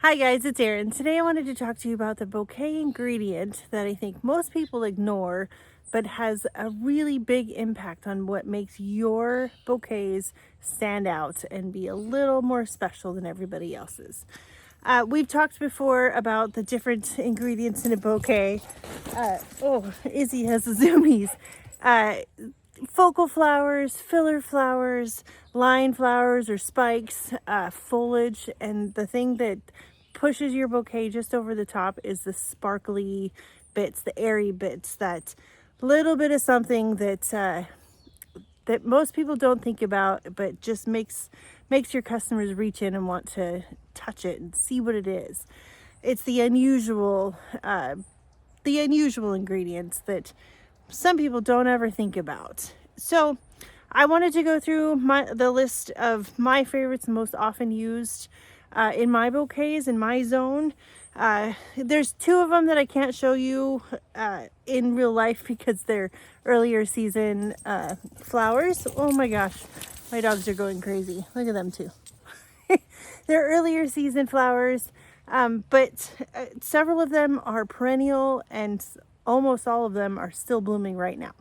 Hi guys, it's Erin. Today I wanted to talk to you about the bouquet ingredient that I think most people ignore, but has a really big impact on what makes your bouquets stand out and be a little more special than everybody else's. We've talked before about the different ingredients in a bouquet. Izzy has the zoomies. Uh, Focal flowers, filler flowers, line flowers or spikes, foliage, and the thing that pushes your bouquet just over the top is the sparkly bits, the airy bits, that little bit of something that most people don't think about, but just makes your customers reach in and want to touch it and see what it is. It's the unusual ingredients that some people don't ever think about. So I wanted to go through the list of my favorites, most often used in my bouquets, in my zone. There's two of them that I can't show you in real life because they're earlier season flowers. Oh my gosh, my dogs are going crazy. Look at them too. They're earlier season flowers, but several of them are perennial and almost all of them are still blooming right now.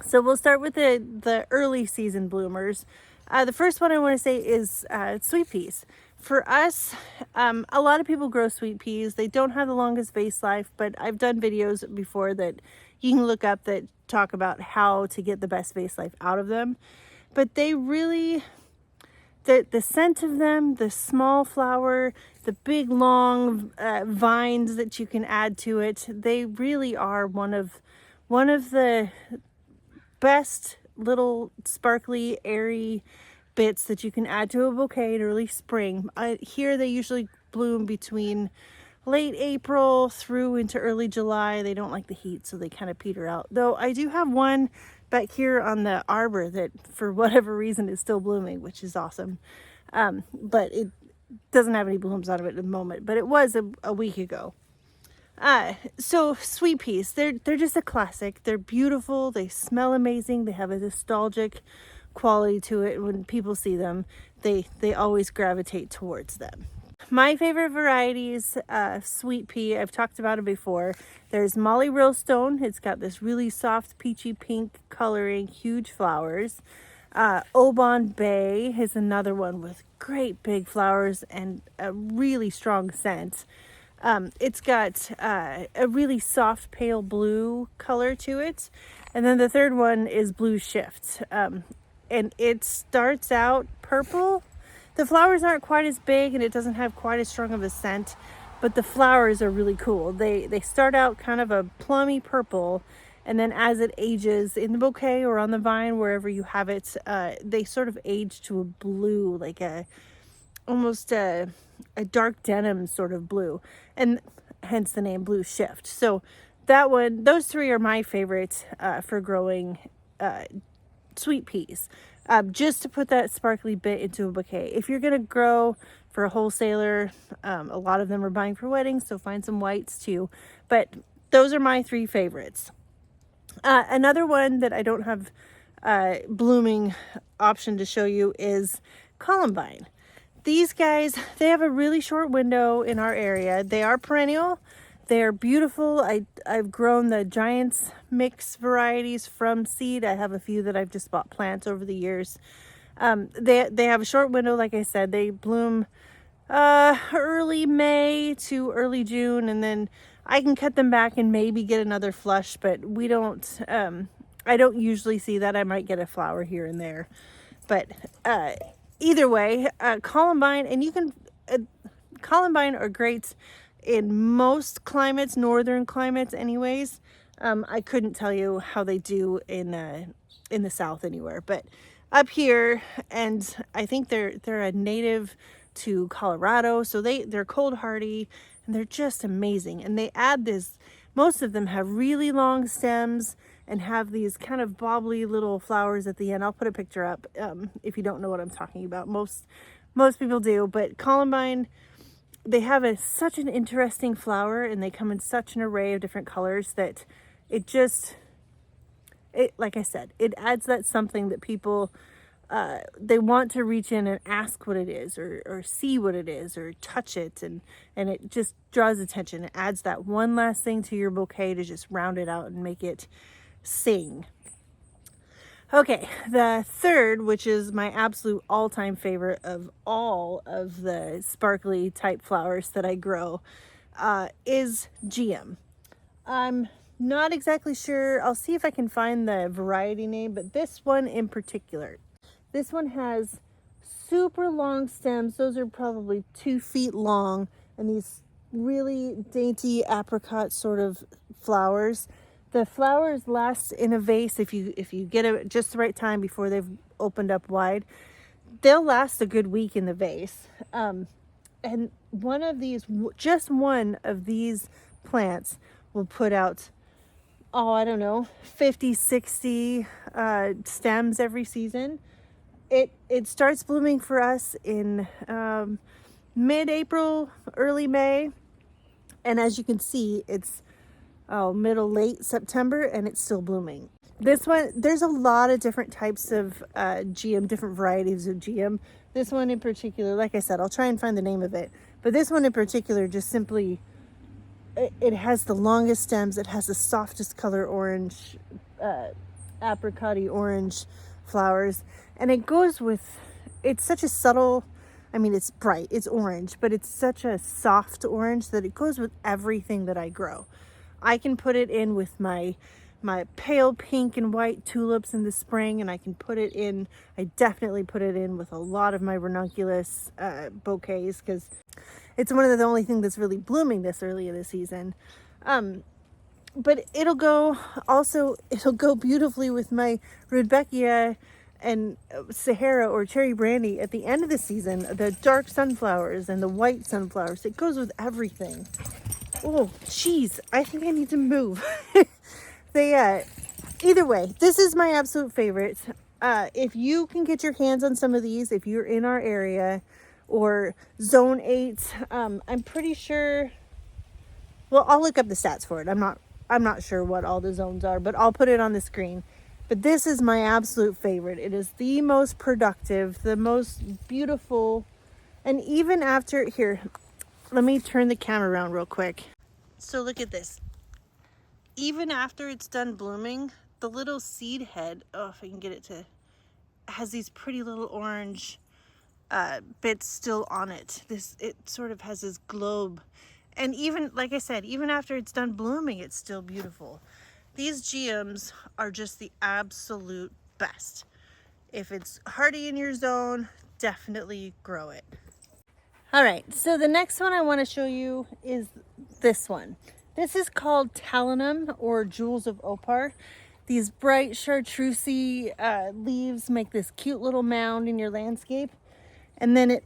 So we'll start with the early season bloomers. The first one I want to say is sweet peas. For us, a lot of people grow sweet peas. They don't have the longest vase life, but I've done videos before that you can look up that talk about how to get the best vase life out of them. But they really, the scent of them, the small flower, the big long vines that you can add to it, they really are one of the best little sparkly, airy bits that you can add to a bouquet in early spring. Here they usually bloom between late April through into early July. They don't like the heat, so they kind of peter out. Though I do have one back here on the arbor that for whatever reason is still blooming, which is awesome. But it doesn't have any blooms out of it at the moment, but it was a week ago. So sweet peas, they're just a classic. They're beautiful. They smell amazing. They have a nostalgic quality to it. When people see them, they always gravitate towards them. My favorite varieties, sweet pea, I've talked about it before. There's Molly Rillstone. It's got this really soft peachy pink coloring, huge flowers. Oban Bay is another one with great big flowers and a really strong scent. It's got a really soft pale blue color to it. And then the third one is Blue Shift. And it starts out purple. The flowers aren't quite as big and it doesn't have quite as strong of a scent, but the flowers are really cool. They start out kind of a plummy purple, and then as it ages in the bouquet or on the vine, wherever you have it, they sort of age to a blue, like almost a dark denim sort of blue, and hence the name Blue Shift. So that one, those three are my favorites for growing sweet peas. Just to put that sparkly bit into a bouquet. If you're going to grow for a wholesaler, a lot of them are buying for weddings, so find some whites too. But those are my three favorites. Another one that I don't have blooming option to show you is Columbine. These guys, they have a really short window in our area. They are perennial. They're beautiful. I've grown the Giants mix varieties from seed. I have a few that I've just bought plants over the years. They have a short window, like I said. They bloom early May to early June, and then I can cut them back and maybe get another flush, but we don't, I don't usually see that. I might get a flower here and there. But either way, Columbine, and you can, Columbine are great in most climates, northern climates anyways. I couldn't tell you how they do in the south anywhere, but up here, and I think they're a native to Colorado, so they're cold hardy and they're just amazing. And they add this, most of them have really long stems and have these kind of bobbly little flowers at the end. I'll put a picture up if you don't know what I'm talking about. Most people do, but Columbine, they have such an interesting flower, and they come in such an array of different colors that it like I said, it adds that something that people they want to reach in and ask what it is, or see what it is, or touch it, and it just draws attention. It adds that one last thing to your bouquet to just round it out and make it sing. Okay, the third, which is my absolute all-time favorite of all of the sparkly type flowers that I grow, is Geum. I'm not exactly sure. I'll see if I can find the variety name, but this one in particular. This one has super long stems. Those are probably 2 feet long, and these really dainty apricot sort of flowers. The flowers last in a vase if you get it just the right time before they've opened up wide. They'll last a good week in the vase. And one of these, just one of these plants will put out, oh, I don't know, 50, 60 stems every season. It starts blooming for us in mid-April, early May. And as you can see, it's late September, and it's still blooming. This one, there's a lot of different types of Geum, different varieties of Geum. This one in particular, like I said, I'll try and find the name of it. But this one in particular, just simply, it has the longest stems. It has the softest color orange, apricot-y orange flowers. And it goes with, it's such a subtle, I mean, it's bright, it's orange, but it's such a soft orange that it goes with everything that I grow. I can put it in with my pale pink and white tulips in the spring, and I can put it in, I definitely put it in with a lot of my ranunculus bouquets, because it's one of the only things that's really blooming this early in the season. But it'll go beautifully with my rudbeckia and Sahara or cherry brandy at the end of the season, the dark sunflowers and the white sunflowers. It goes with everything. Oh, geez, I think I need to move. Either way, this is my absolute favorite. If you can get your hands on some of these, if you're in our area or zone 8, I'm pretty sure, well, I'll look up the stats for it. I'm not sure what all the zones are, but I'll put it on the screen. But this is my absolute favorite. It is the most productive, the most beautiful, and even after, here, let me turn the camera around real quick. So look at this. Even after it's done blooming, the little seed head, oh, if I can get it to, has these pretty little orange bits still on it. It sort of has this globe. And even, like I said, even after it's done blooming, it's still beautiful. These Geums are just the absolute best. If it's hardy in your zone, definitely grow it. All right, so the next one I want to show you is this one. This is called Talinum, or Jewels of Opar. These bright chartreusey leaves make this cute little mound in your landscape. And then it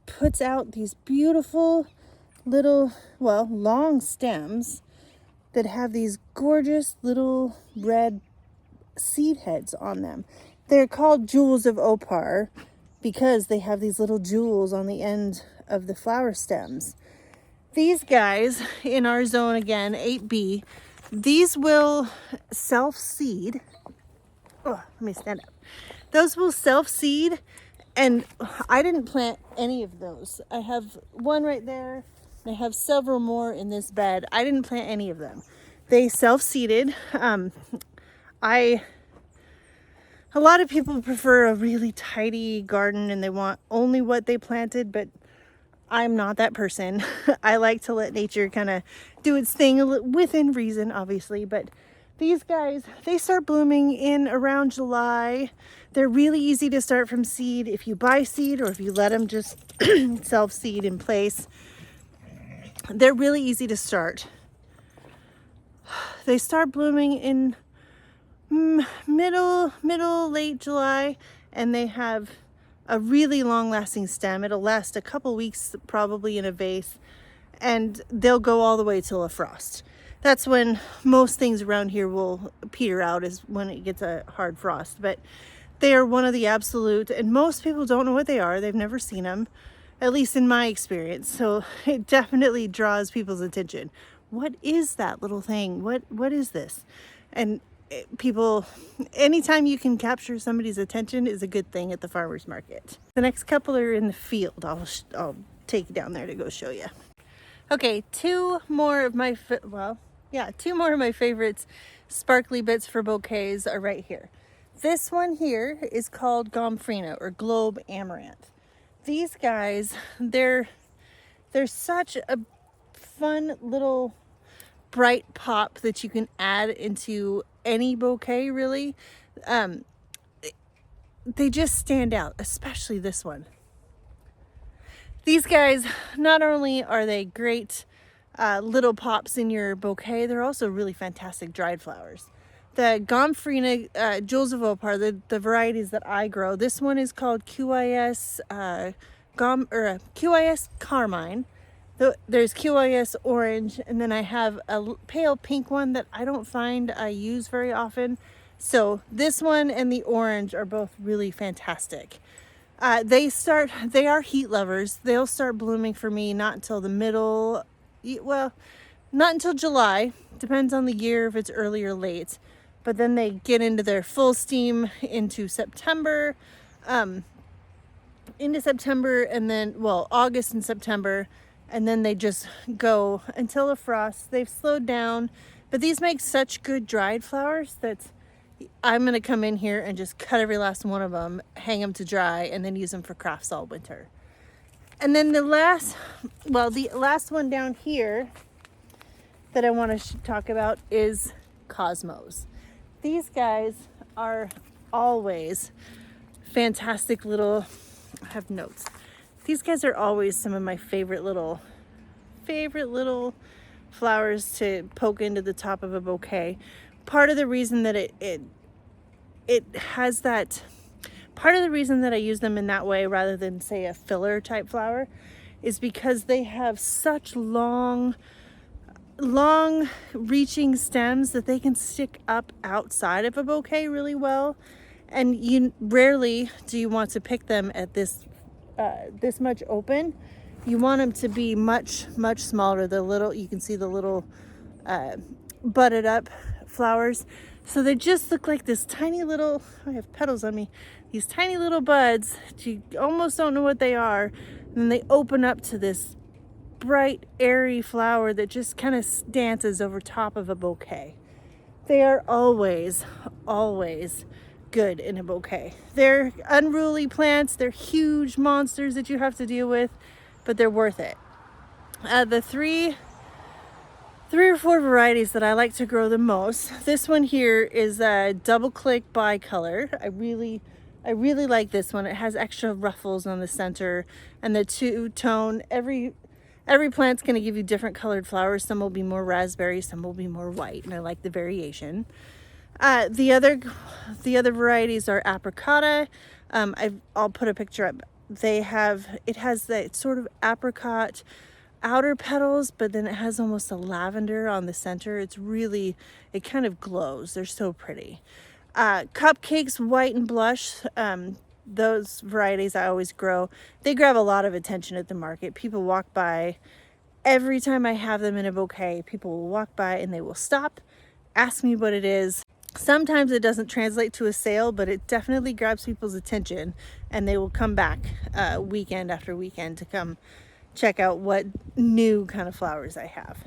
puts out these beautiful little, well, long stems that have these gorgeous little red seed heads on them. They're called Jewels of Opar because they have these little jewels on the end of the flower stems. These guys in our zone, again, 8B, these will self-seed. Oh, let me stand up. Those will self-seed, and I didn't plant any of those. I have one right there. I have several more in this bed. I didn't plant any of them. They self-seeded. A lot of people prefer a really tidy garden and they want only what they planted, but I'm not that person. I like to let nature kind of do its thing within reason, obviously. But these guys, they start blooming in around July. They're really easy to start from seed if you buy seed or if you let them just self-seed in place. They're really easy to start. They start blooming in late July, and they have a really long-lasting stem. It'll last a couple weeks probably in a vase, and they'll go all the way till a frost. That's when most things around here will peter out, is when it gets a hard frost. But they are one of the absolute, and most people don't know what they are. They've never seen them, at least in my experience. So it definitely draws people's attention. What is that little thing? What is this? And people, anytime you can capture somebody's attention is a good thing at the farmer's market. The next couple are in the field. I'll take you down there to go show you. Okay, two more of my favorites sparkly bits for bouquets are right here. This one here is called Geum or globe amaranth. These guys, they're such a fun little bright pop that you can add into any bouquet, really. They just stand out, especially this one. These guys, not only are they great little pops in your bouquet, they're also really fantastic dried flowers. The Geum Jewels of Opar, the varieties that I grow, this one is called QIS QIS Carmine. There's QIS Orange, and then I have a pale pink one that I don't find I use very often. So this one and the orange are both really fantastic. They are heat lovers. They'll start blooming for me not until the middle, well, not until July. Depends on the year if it's early or late. But then they get into their full steam into September, and then, well, August and September, and then they just go until a frost. They've slowed down, but these make such good dried flowers that I'm gonna come in here and just cut every last one of them, hang them to dry, and then use them for crafts all winter. And then the last one down here that I want to talk about is Cosmos. These guys are always fantastic little, I have notes. These guys are always some of my favorite little flowers to poke into the top of a bouquet. Part of the reason that part of the reason that I use them in that way rather than say a filler type flower is because they have such long reaching stems that they can stick up outside of a bouquet really well, and you rarely do you want to pick them at this much open. You want them to be much smaller. You can see the little budded up flowers, so they just look like this tiny little, I have petals on me, these tiny little buds. You almost don't know what they are, and then they open up to this bright airy flower that just kind of dances over top of a bouquet. They are always good in a bouquet. They're unruly plants, they're huge monsters that you have to deal with, but they're worth it. The three or four varieties that I like to grow the most. This one here is a double click bicolor. I really like this one. It has extra ruffles on the center and the two-tone. Every plant's going to give you different colored flowers. Some will be more raspberry, some will be more white, and I like the variation. The other varieties are apricota. I'll put a picture up. It has that sort of apricot outer petals, but then it has almost a lavender on the center. It kind of glows. They're so pretty. Cupcakes, white and blush. Those varieties I always grow. They grab a lot of attention at the market. People walk by. Every time I have them in a bouquet, people will walk by and they will stop, ask me what it is. Sometimes it doesn't translate to a sale, but it definitely grabs people's attention, and they will come back weekend after weekend to come check out what new kind of flowers I have.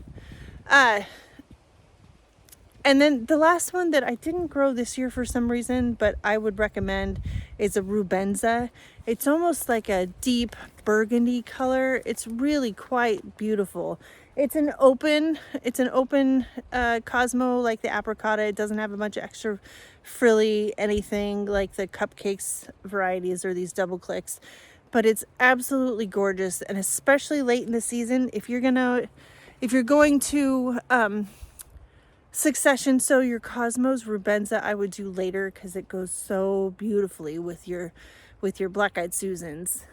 And then the last one that I didn't grow this year for some reason, but I would recommend, is a rubenza. It's almost like a deep burgundy color. It's really quite beautiful. It's an open Cosmo like the apricota. It doesn't have a bunch of extra frilly anything like the cupcakes varieties or these double clicks, but it's absolutely gorgeous. And especially late in the season, if you're going to succession sow your Cosmos, rubenza I would do later because it goes so beautifully with your black-eyed Susans.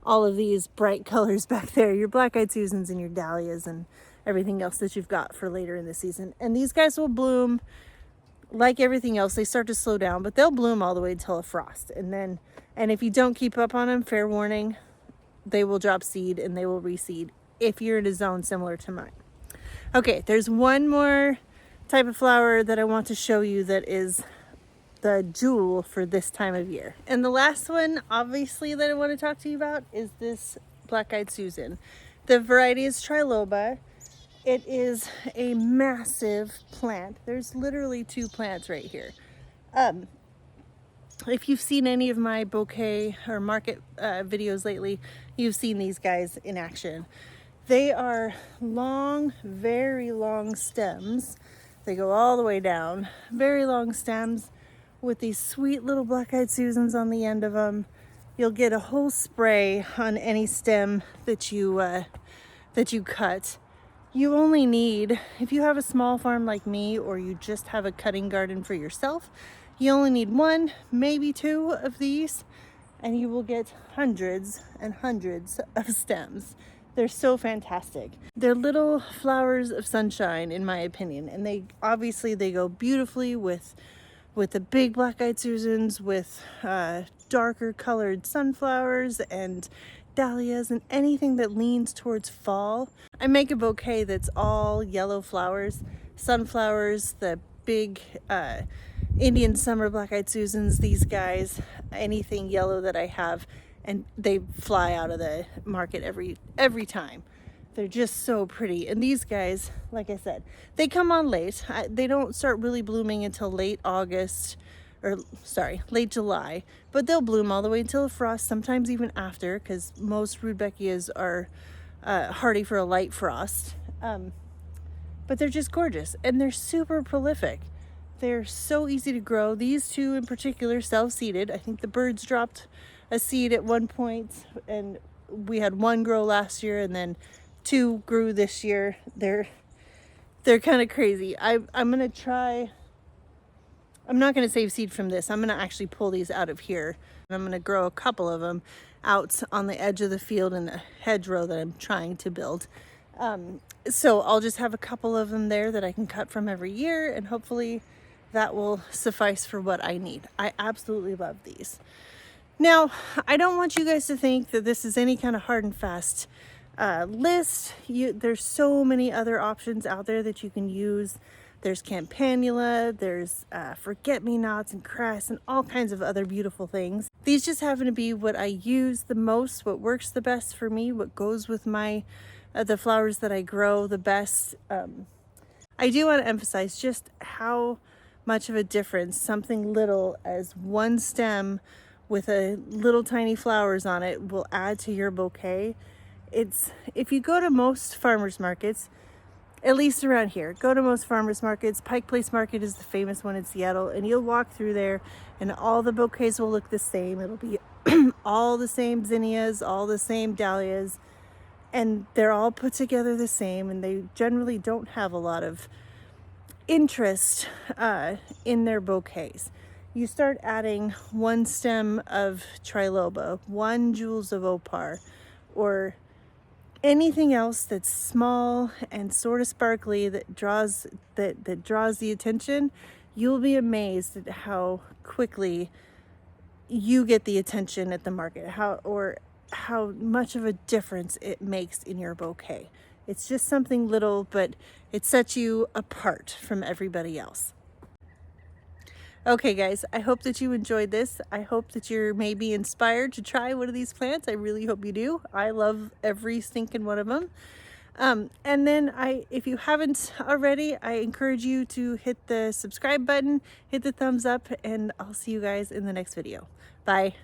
All of these bright colors back there, your black-eyed Susans and your dahlias and everything else that you've got for later in the season. And these guys will bloom like everything else. They start to slow down, but they'll bloom all the way until a frost. And if you don't keep up on them, fair warning, they will drop seed and they will reseed if you're in a zone similar to mine. Okay, there's one more type of flower that I want to show you that is the jewel for this time of year. And the last one, obviously, that I want to talk to you about is this black-eyed Susan. The variety is triloba. It is a massive plant. There's literally 2 plants right here. If you've seen any of my bouquet or market videos lately, you've seen these guys in action. They are long, very long stems. They go all the way down. Very long stems with these sweet little black-eyed Susans on the end of them. You'll get a whole spray on any stem that you cut. You only need, if you have a small farm like me, or you just have a cutting garden for yourself, you only need 1, maybe 2 of these, and you will get hundreds and hundreds of stems. They're so fantastic. They're little flowers of sunshine, in my opinion, and they go beautifully with the big black-eyed Susans, with darker colored sunflowers and dahlias and anything that leans towards fall. I make a bouquet that's all yellow flowers, sunflowers, the big Indian summer black-eyed Susans, these guys, anything yellow that I have, and they fly out of the market every time. They're just so pretty. And these guys, like I said, they come on late. They don't start really blooming until late August, or sorry, late July, but they'll bloom all the way until the frost, sometimes even after, because most rudbeckias are hardy for a light frost. But they're just gorgeous, and they're super prolific. They're so easy to grow. These 2 in particular, self-seeded. I think the birds dropped a seed at one point, and we had 1 grow last year, and then 2 grew this year. They're kind of crazy. I'm gonna try. I'm not gonna save seed from this. I'm gonna actually pull these out of here, and I'm gonna grow a couple of them out on the edge of the field in a hedgerow that I'm trying to build. So I'll just have a couple of them there that I can cut from every year, and hopefully that will suffice for what I need. I absolutely love these. Now, I don't want you guys to think that this is any kind of hard and fast list. There's so many other options out there that you can use. There's campanula, there's forget-me-nots and cress and all kinds of other beautiful things. These just happen to be what I use the most, what works the best for me, what goes with my the flowers that I grow the best. I do want to emphasize just how much of a difference something little as 1 stem with a little tiny flowers on it will add to your bouquet. If you go to most farmers markets, at least around here, go to most farmers markets. Pike Place Market is the famous one in Seattle, and you'll walk through there and all the bouquets will look the same. It'll be all the same zinnias, all the same dahlias, and they're all put together the same, and they generally don't have a lot of interest in their bouquets. You start adding 1 stem of triloba, 1 jewels of Opar, or anything else that's small and sort of sparkly that draws the attention. You'll be amazed at how quickly you get the attention at the market, how much of a difference it makes in your bouquet. It's just something little, but it sets you apart from everybody else. Okay guys, I hope that you enjoyed this. I hope that you're maybe inspired to try one of these plants. I really hope you do. I love every stinking one of them. And then if you haven't already, I encourage you to hit the subscribe button, hit the thumbs up, and I'll see you guys in the next video. Bye.